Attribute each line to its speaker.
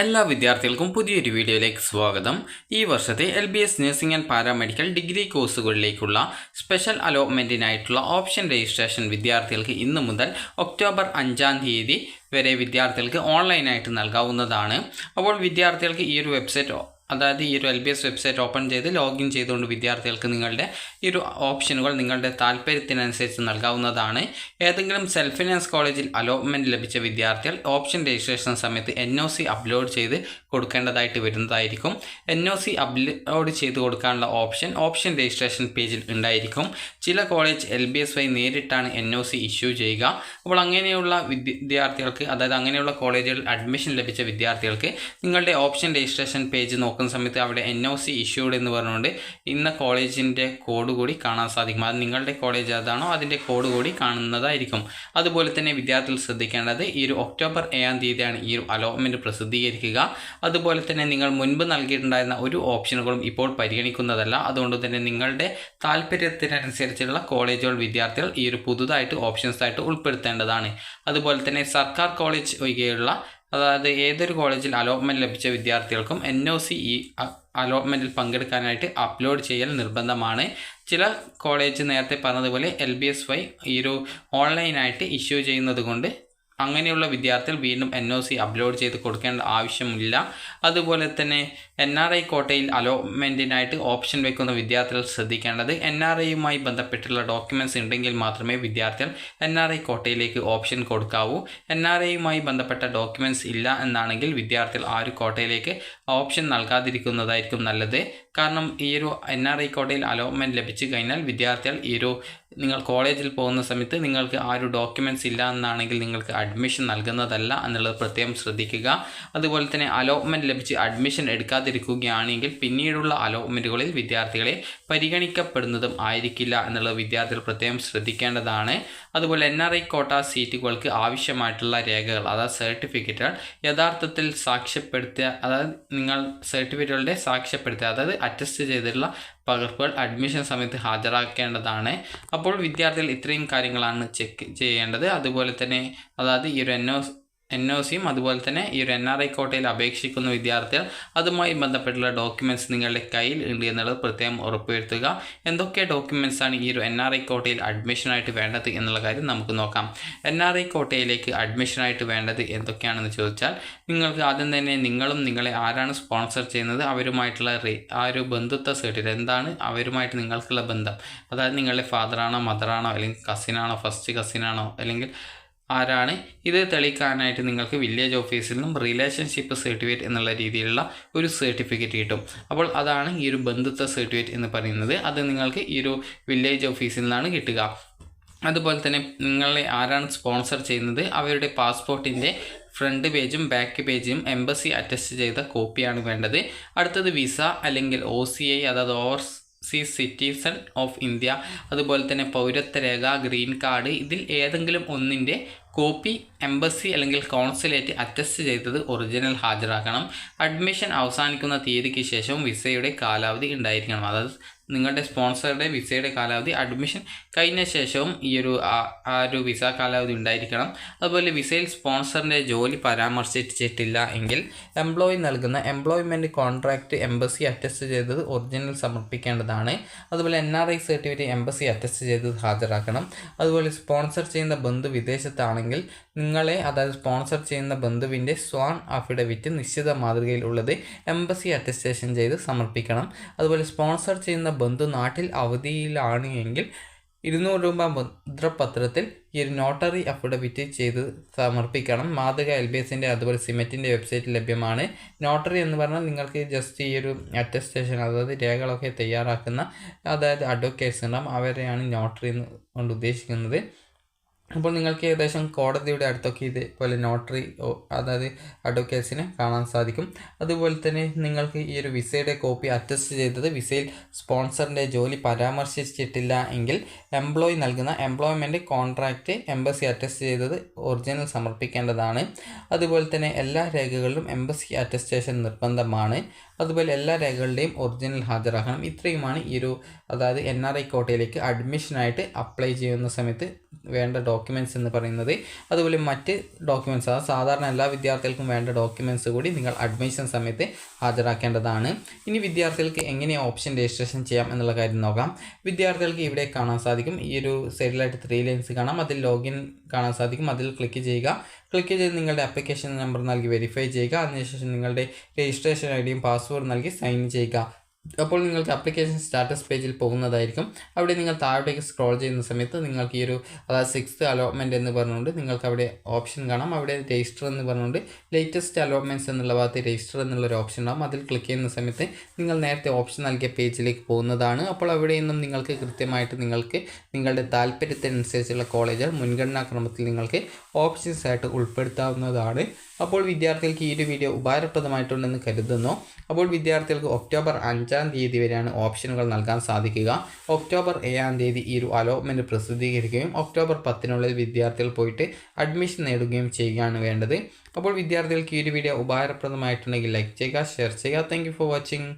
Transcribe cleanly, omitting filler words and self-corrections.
Speaker 1: എല്ലാ വിദ്യാർത്ഥികൾക്കും പുതിയൊരു വീഡിയോയിലേക്ക് സ്വാഗതം. ഈ വർഷത്തെ LBS nursing and paramedical degree കോഴ്സുകളിലേക്കുള്ള സ്പെഷ്യൽ അലോട്ട്മെൻറ്റിനായിട്ടുള്ള ഓപ്ഷൻ രജിസ്ട്രേഷൻ വിദ്യാർത്ഥികൾക്ക് ഇന്ന് മുതൽ ഒക്ടോബർ 5-ാം തീയതി വരെ വിദ്യാർത്ഥികൾക്ക് ഓൺലൈനായിട്ട് നൽകാവുന്നതാണ്. അപ്പോൾ വിദ്യാർത്ഥികൾക്ക് ഈ ഒരു വെബ്സൈറ്റ് അതായത് ഈ ഒരു LBS വെബ്സൈറ്റ് ഓപ്പൺ ചെയ്ത് ലോഗിൻ ചെയ്തുകൊണ്ട് വിദ്യാർത്ഥികൾക്ക് നിങ്ങളുടെ ഈ ഒരു ഓപ്ഷനുകൾ നിങ്ങളുടെ താല്പര്യത്തിനനുസരിച്ച് നൽകാവുന്നതാണ്. ഏതെങ്കിലും സെൽഫ് ഫിനാൻസ് കോളേജിൽ അലോട്ട്മെൻറ്റ് ലഭിച്ച വിദ്യാർത്ഥികൾ ഓപ്ഷൻ രജിസ്ട്രേഷൻ സമയത്ത് NOC അപ്ലോഡ് ചെയ്ത് കൊടുക്കേണ്ടതായിട്ട് വരുന്നതായിരിക്കും. NOC അപ്ലോഡ് ചെയ്ത് കൊടുക്കാനുള്ള ഓപ്ഷൻ രജിസ്ട്രേഷൻ പേജിൽ ഉണ്ടായിരിക്കും. ചില കോളേജ് LBS വഴി നേരിട്ടാണ് NOC ഇഷ്യൂ ചെയ്യുക. അപ്പോൾ അങ്ങനെയുള്ള വിദ്യാർത്ഥികൾക്ക്, അതായത് അങ്ങനെയുള്ള കോളേജുകളിൽ അഡ്മിഷൻ ലഭിച്ച വിദ്യാർത്ഥികൾക്ക് നിങ്ങളുടെ ഓപ്ഷൻ രജിസ്ട്രേഷൻ പേജ് നോക്കുന്ന സമയത്ത് അവിടെ NOC ഇഷ്യൂഡ് എന്ന് പറഞ്ഞുകൊണ്ട് ഇന്ന കോളേജിൻ്റെ കോഡ് കൂടി കാണാൻ സാധിക്കും. അത് നിങ്ങളുടെ കോളേജ് ഏതാണോ അതിൻ്റെ കോഡ് കൂടി കാണുന്നതായിരിക്കും. അതുപോലെ തന്നെ വിദ്യാർത്ഥികൾ ശ്രദ്ധിക്കേണ്ടത് ഈ ഒരു ഒക്ടോബർ 7-ാം തീയതിയാണ് ഈ ഒരു അലോട്ട്മെൻറ്റ് പ്രസിദ്ധീകരിക്കുക. അതുപോലെ തന്നെ നിങ്ങൾ മുൻപ് നൽകിയിട്ടുണ്ടായിരുന്ന ഒരു ഓപ്ഷനുകളും ഇപ്പോൾ പരിഗണിക്കുന്നതല്ല. അതുകൊണ്ട് തന്നെ നിങ്ങളുടെ താല്പര്യത്തിനനുസരിച്ചുള്ള കോളേജുകൾ വിദ്യാർത്ഥികൾ ഈ ഒരു പുതുതായിട്ട് ഓപ്ഷൻസായിട്ട് ഉൾപ്പെടുത്തേണ്ടതാണ്. അതുപോലെ തന്നെ സർക്കാർ കോളേജ് ഒഴികെയുള്ള, അതായത് ഏതൊരു കോളേജിൽ അലോട്ട്മെൻറ്റ് ലഭിച്ച വിദ്യാർത്ഥികൾക്കും NOC ഈ അലോട്ട്മെൻറ്റിൽ പങ്കെടുക്കാനായിട്ട് അപ്ലോഡ് ചെയ്യൽ നിർബന്ധമാണ്. ചില കോളേജ് നേരത്തെ പറഞ്ഞതുപോലെ LBS വഴി ഈ ഒരു ഓൺലൈനായിട്ട് ഇഷ്യൂ ചെയ്യുന്നത് കൊണ്ട് അങ്ങനെയുള്ള വിദ്യാർത്ഥികൾ വീണ്ടും NOC അപ്ലോഡ് ചെയ്ത് കൊടുക്കേണ്ട ആവശ്യമില്ല. അതുപോലെ തന്നെ NRI കോട്ടയിൽ അലോട്ട്മെൻറ്റിനായിട്ട് ഓപ്ഷൻ വയ്ക്കുന്ന വിദ്യാർത്ഥികൾ ശ്രദ്ധിക്കേണ്ടത് NRIയുമായി ബന്ധപ്പെട്ടുള്ള ഡോക്യുമെൻറ്റ്സ് ഉണ്ടെങ്കിൽ മാത്രമേ വിദ്യാർത്ഥികൾ NRI കോട്ടയിലേക്ക് ഓപ്ഷൻ കൊടുക്കാവൂ. NRIയുമായി ബന്ധപ്പെട്ട ഡോക്യുമെൻറ്റ്സ് ഇല്ല എന്നാണെങ്കിൽ വിദ്യാർത്ഥികൾ ആ ഒരു കോട്ടയിലേക്ക് ഓപ്ഷൻ നൽകാതിരിക്കുന്നതായിരിക്കും നല്ലത്. കാരണം ഈ ഒരു NRI കോട്ടയിൽ അലോട്ട്മെൻറ്റ് ലഭിച്ചു കഴിഞ്ഞാൽ വിദ്യാർത്ഥികൾ നിങ്ങൾ കോളേജിൽ പോകുന്ന സമയത്ത് നിങ്ങൾക്ക് ആ ഒരു ഡോക്യുമെൻറ്റ്സ് ഇല്ല എന്നാണെങ്കിൽ നിങ്ങൾക്ക് അഡ്മിഷൻ നൽകുന്നതല്ല എന്നുള്ളത് പ്രത്യേകം ശ്രദ്ധിക്കുക. അതുപോലെ തന്നെ അലോട്ട്മെൻറ്റ് ലഭിച്ച് അഡ്മിഷൻ എടുക്കാതിരിക്കുകയാണെങ്കിൽ പിന്നീടുള്ള അലോട്ട്മെൻറ്റുകളിൽ വിദ്യാർത്ഥികളെ പരിഗണിക്കപ്പെടുന്നതും ആയിരിക്കില്ല എന്നുള്ളത് വിദ്യാർത്ഥികൾ പ്രത്യേകം ശ്രദ്ധിക്കേണ്ടതാണ്. അതുപോലെ NRI കോട്ട സീറ്റുകൾക്ക് ആവശ്യമായിട്ടുള്ള രേഖകൾ, അതായത് സർട്ടിഫിക്കറ്റുകൾ യഥാർത്ഥത്തിൽ സാക്ഷ്യപ്പെടുത്തിയ, അതായത് നിങ്ങൾ സർട്ടിഫിക്കറ്റുകളുടെ സാക്ഷ്യപ്പെടുത്തിയ, അതായത് അറ്റസ്റ്റ് ചെയ്തിട്ടുള്ള പകർപ്പുകൾ അഡ്മിഷൻ സമയത്ത് ഹാജരാക്കേണ്ടതാണ്. അപ്പോൾ വിദ്യാർത്ഥികൾ ഇത്രയും കാര്യങ്ങളാണ് ചെക്ക് ചെയ്യേണ്ടത്. അതുപോലെ തന്നെ അതായത് ഈ ഒരു NOCയും അതുപോലെ തന്നെ ഈ ഒരു NRI കോട്ടയിൽ അപേക്ഷിക്കുന്ന വിദ്യാർത്ഥികൾ അതുമായി ബന്ധപ്പെട്ടുള്ള ഡോക്യുമെൻറ്റ്സ് നിങ്ങളുടെ കയ്യിൽ ഉണ്ട് എന്നുള്ളത് പ്രത്യേകം ഉറപ്പുവരുത്തുക. എന്തൊക്കെ ഡോക്യുമെൻറ്റ്സാണ് ഈ ഒരു NRI കോട്ടയിൽ അഡ്മിഷനായിട്ട് വേണ്ടത് എന്നുള്ള കാര്യം നമുക്ക് നോക്കാം. NRI കോട്ടയിലേക്ക് അഡ്മിഷനായിട്ട് വേണ്ടത് എന്തൊക്കെയാണെന്ന് ചോദിച്ചാൽ, നിങ്ങൾക്ക് ആദ്യം തന്നെ നിങ്ങളും നിങ്ങളെ ആരാണ് സ്പോൺസർ ചെയ്യുന്നത് അവരുമായിട്ടുള്ള ആ ഒരു ബന്ധുത്വ സർട്ടിഫിക്കറ്റ്, എന്താണ് അവരുമായിട്ട് നിങ്ങൾക്കുള്ള ബന്ധം, അതായത് നിങ്ങളുടെ ഫാദറാണോ മദറാണോ അല്ലെങ്കിൽ കസിനാണോ ഫസ്റ്റ് കസിനാണോ അല്ലെങ്കിൽ ആരാണ്, ഇത് തെളിയിക്കാനായിട്ട് നിങ്ങൾക്ക് വില്ലേജ് ഓഫീസിൽ നിന്നും റിലേഷൻഷിപ്പ് സർട്ടിഫിക്കറ്റ് എന്നുള്ള രീതിയിലുള്ള ഒരു സർട്ടിഫിക്കറ്റ് കിട്ടും. അപ്പോൾ അതാണ് ഈ ഒരു ബന്ധുത്വ സർട്ടിഫിക്കറ്റ് എന്ന് പറയുന്നത്. അത് നിങ്ങൾക്ക് ഈ ഒരു വില്ലേജ് ഓഫീസിൽ നിന്നാണ് കിട്ടുക. അതുപോലെ തന്നെ നിങ്ങളെ ആരാണ് സ്പോൺസർ ചെയ്യുന്നത് അവരുടെ പാസ്പോർട്ടിൻ്റെ ഫ്രണ്ട് പേജും ബാക്ക് പേജും എംബസി അറ്റസ്റ്റ് ചെയ്ത കോപ്പിയാണ് വേണ്ടത്. അടുത്തത് വിസ അല്ലെങ്കിൽ OCI, അതായത് ഓവർസീസ് സിറ്റിസൺ ഓഫ് ഇന്ത്യ, അതുപോലെ തന്നെ പൗരത്വ രേഖ, ഗ്രീൻ കാർഡ്, ഇതിൽ ഏതെങ്കിലും ഒന്നിൻ്റെ കോപ്പി എംബസി അല്ലെങ്കിൽ കോൺസുലേറ്റ് അറ്റസ്റ്റ് ചെയ്തത് ഒറിജിനൽ ഹാജരാക്കണം. അഡ്മിഷൻ അവസാനിക്കുന്ന തീയതിക്ക് ശേഷം വിസയുടെ കാലാവധി ഉണ്ടായിരിക്കണം. അതായത് നിങ്ങളുടെ സ്പോൺസറുടെ വിസയുടെ കാലാവധി അഡ്മിഷൻ കഴിഞ്ഞ ശേഷവും ഈ ഒരു വിസ കാലാവധി ഉണ്ടായിരിക്കണം. അതുപോലെ വിസയിൽ സ്പോൺസറിൻ്റെ ജോലി പരാമർശിച്ചിട്ടില്ല എങ്കിൽ എംപ്ലോയി നൽകുന്ന എംപ്ലോയ്മെൻറ്റ് കോൺട്രാക്റ്റ് എംബസി അറ്റസ്റ്റ് ചെയ്തത് ഒറിജിനൽ സമർപ്പിക്കേണ്ടതാണ്. അതുപോലെ NRI സർട്ടിഫിക്കറ്റ് എംബസി അറ്റസ്റ്റ് ചെയ്തത് ഹാജരാക്കണം. അതുപോലെ സ്പോൺസർ ചെയ്യുന്ന ബന്ധു വിദേശത്താണെങ്കിൽ നിങ്ങളെ, അതായത് സ്പോൺസർ ചെയ്യുന്ന ബന്ധുവിൻ്റെ സ്വാൻ അഫിഡവിറ്റ് നിശ്ചിത മാതൃകയിൽ ഉള്ളത് എംബസി അറ്റസ്റ്റേഷൻ ചെയ്ത് സമർപ്പിക്കണം. അതുപോലെ സ്പോൺസർ ചെയ്യുന്ന ബന്ധു നാട്ടിൽ അവധിയിലാണ് എങ്കിൽ 200 രൂപ മുദ്രപത്രത്തിൽ ഈ ഒരു നോട്ടറി അഫിഡവിറ്റ് ചെയ്ത് സമർപ്പിക്കണം. മാതൃക LBSൻ്റെ അതുപോലെ സിമെറ്റിൻ്റെ വെബ്സൈറ്റിൽ ലഭ്യമാണ്. നോട്ടറി എന്ന് പറഞ്ഞാൽ നിങ്ങൾക്ക് ജസ്റ്റ് ഈ ഒരു അറ്റസ്റ്റേഷൻ, അതായത് രേഖകളൊക്കെ തയ്യാറാക്കുന്ന, അതായത് അഡ്വക്കേറ്റ്സ് ഉണ്ടാകും, അവരെയാണ് നോട്ടറി കൊണ്ട് ഉദ്ദേശിക്കുന്നത്. അപ്പോൾ നിങ്ങൾക്ക് ഏകദേശം കോടതിയുടെ അടുത്തൊക്കെ ഇതേപോലെ നോട്ടറി, അതായത് അഡ്വക്കേറ്റ്സിനെ കാണാൻ സാധിക്കും. അതുപോലെ തന്നെ നിങ്ങൾക്ക് ഈ ഒരു വിസയുടെ കോപ്പി അറ്റസ്റ്റ് ചെയ്തത് വിസയിൽ സ്പോൺസറിൻ്റെ ജോലി പരാമർശിച്ചിട്ടില്ല എങ്കിൽ എംപ്ലോയി നൽകുന്ന എംപ്ലോയ്മെൻറ്റ് കോൺട്രാക്റ്റ് എംബസി അറ്റസ്റ്റ് ചെയ്തത് ഒറിജിനൽ സമർപ്പിക്കേണ്ടതാണ്. അതുപോലെ തന്നെ എല്ലാ രേഖകളിലും എംബസി അറ്റസ്റ്റേഷൻ നിർബന്ധമാണ്. അതുപോലെ എല്ലാ രേഖകളുടെയും ഒറിജിനൽ ഹാജരാക്കണം. ഇത്രയുമാണ് ഈ ഒരു അതായത് NRI കോട്ടയിലേക്ക് അഡ്മിഷനായിട്ട് അപ്ലൈ ചെയ്യുന്ന സമയത്ത് വേണ്ട ഡോക്യുമെൻറ്റ്സ് എന്ന് പറയുന്നത്. അതുപോലെ മറ്റ് ഡോക്യുമെൻറ്റ്സ് അതായത് സാധാരണ എല്ലാ വിദ്യാർത്ഥികൾക്കും വേണ്ട ഡോക്യുമെൻറ്റ്സ് കൂടി നിങ്ങൾ അഡ്മിഷൻ സമയത്ത് ഹാജരാക്കേണ്ടതാണ്. ഇനി വിദ്യാർത്ഥികൾക്ക് എങ്ങനെ ഓപ്ഷൻ രജിസ്ട്രേഷൻ ചെയ്യാം എന്നുള്ള കാര്യം നോക്കാം. വിദ്യാർത്ഥികൾക്ക് ഇവിടെ കാണാൻ സാധിക്കും, ഈ ഒരു സൈഡിലായിട്ട് 3 ലൈൻസ് കാണാം. അതിൽ ലോഗിൻ കാണാൻ സാധിക്കും. അതിൽ ക്ലിക്ക് ചെയ്യുക. ക്ലിക്ക് ചെയ്ത് നിങ്ങളുടെ ആപ്ലിക്കേഷൻ നമ്പർ നൽകി വെരിഫൈ ചെയ്യുക. അതിനുശേഷം നിങ്ങളുടെ രജിസ്ട്രേഷൻ ഐഡിയും പാസ്വേഡ് നൽകി സൈൻ ചെയ്യുക. അപ്പോൾ നിങ്ങൾക്ക് ആപ്ലിക്കേഷൻ സ്റ്റാറ്റസ് പേജിൽ പോകുന്നതായിരിക്കും. അവിടെ നിങ്ങൾ താഴോട്ടേക്ക് സ്ക്രോൾ ചെയ്യുന്ന സമയത്ത് നിങ്ങൾക്ക് ഈ ഒരു അതായത് 6th അലോട്ട്മെൻറ്റ് എന്ന് പറഞ്ഞുകൊണ്ട് നിങ്ങൾക്ക് അവിടെ ഓപ്ഷൻ കാണാം. അവിടെ രജിസ്റ്റർ എന്ന് പറഞ്ഞുകൊണ്ട് ലേറ്റസ്റ്റ് അലോട്ട്മെൻറ്റ്സ് എന്നുള്ള ഭാഗത്ത് രജിസ്റ്റർ എന്നുള്ളൊരു ഓപ്ഷൻ ഉണ്ടാകും. അതിൽ ക്ലിക്ക് ചെയ്യുന്ന സമയത്ത് നിങ്ങൾ നേരത്തെ ഓപ്ഷൻ നൽകിയ പേജിലേക്ക് പോകുന്നതാണ്. അപ്പോൾ അവിടെ നിന്നും നിങ്ങൾക്ക് കൃത്യമായിട്ട് നിങ്ങൾക്ക് നിങ്ങളുടെ താല്പര്യത്തിനനുസരിച്ചുള്ള കോളേജുകൾ മുൻഗണനാ ക്രമത്തിൽ നിങ്ങൾക്ക് ഓപ്ഷൻസ് ആയിട്ട് ഉൾപ്പെടുത്താവുന്നതാണ്. അപ്പോൾ വിദ്യാർത്ഥികൾക്ക് ഈ ഒരു വീഡിയോ ഉപകാരപ്രദമായിട്ടുണ്ടെന്ന് കരുതുന്നു. അപ്പോൾ വിദ്യാർത്ഥികൾക്ക് ഒക്ടോബർ 5-ാം തീയതി വരെയാണ് ഓപ്ഷനുകൾ നൽകാൻ സാധിക്കുക. ഒക്ടോബർ 7-ാം തീയതി ഈ ഒരു അലോട്ട്മെൻറ്റ് പ്രസിദ്ധീകരിക്കുകയും ഒക്ടോബർ 10-നുള്ളിൽ വിദ്യാർത്ഥികൾ പോയിട്ട് അഡ്മിഷൻ നേടുകയും ചെയ്യുകയാണ് വേണ്ടത്. അപ്പോൾ വിദ്യാർത്ഥികൾക്ക് ഈ ഒരു വീഡിയോ ഉപകാരപ്രദമായിട്ടുണ്ടെങ്കിൽ ലൈക്ക് ചെയ്യുക, ഷെയർ ചെയ്യുക. Thank you for watching.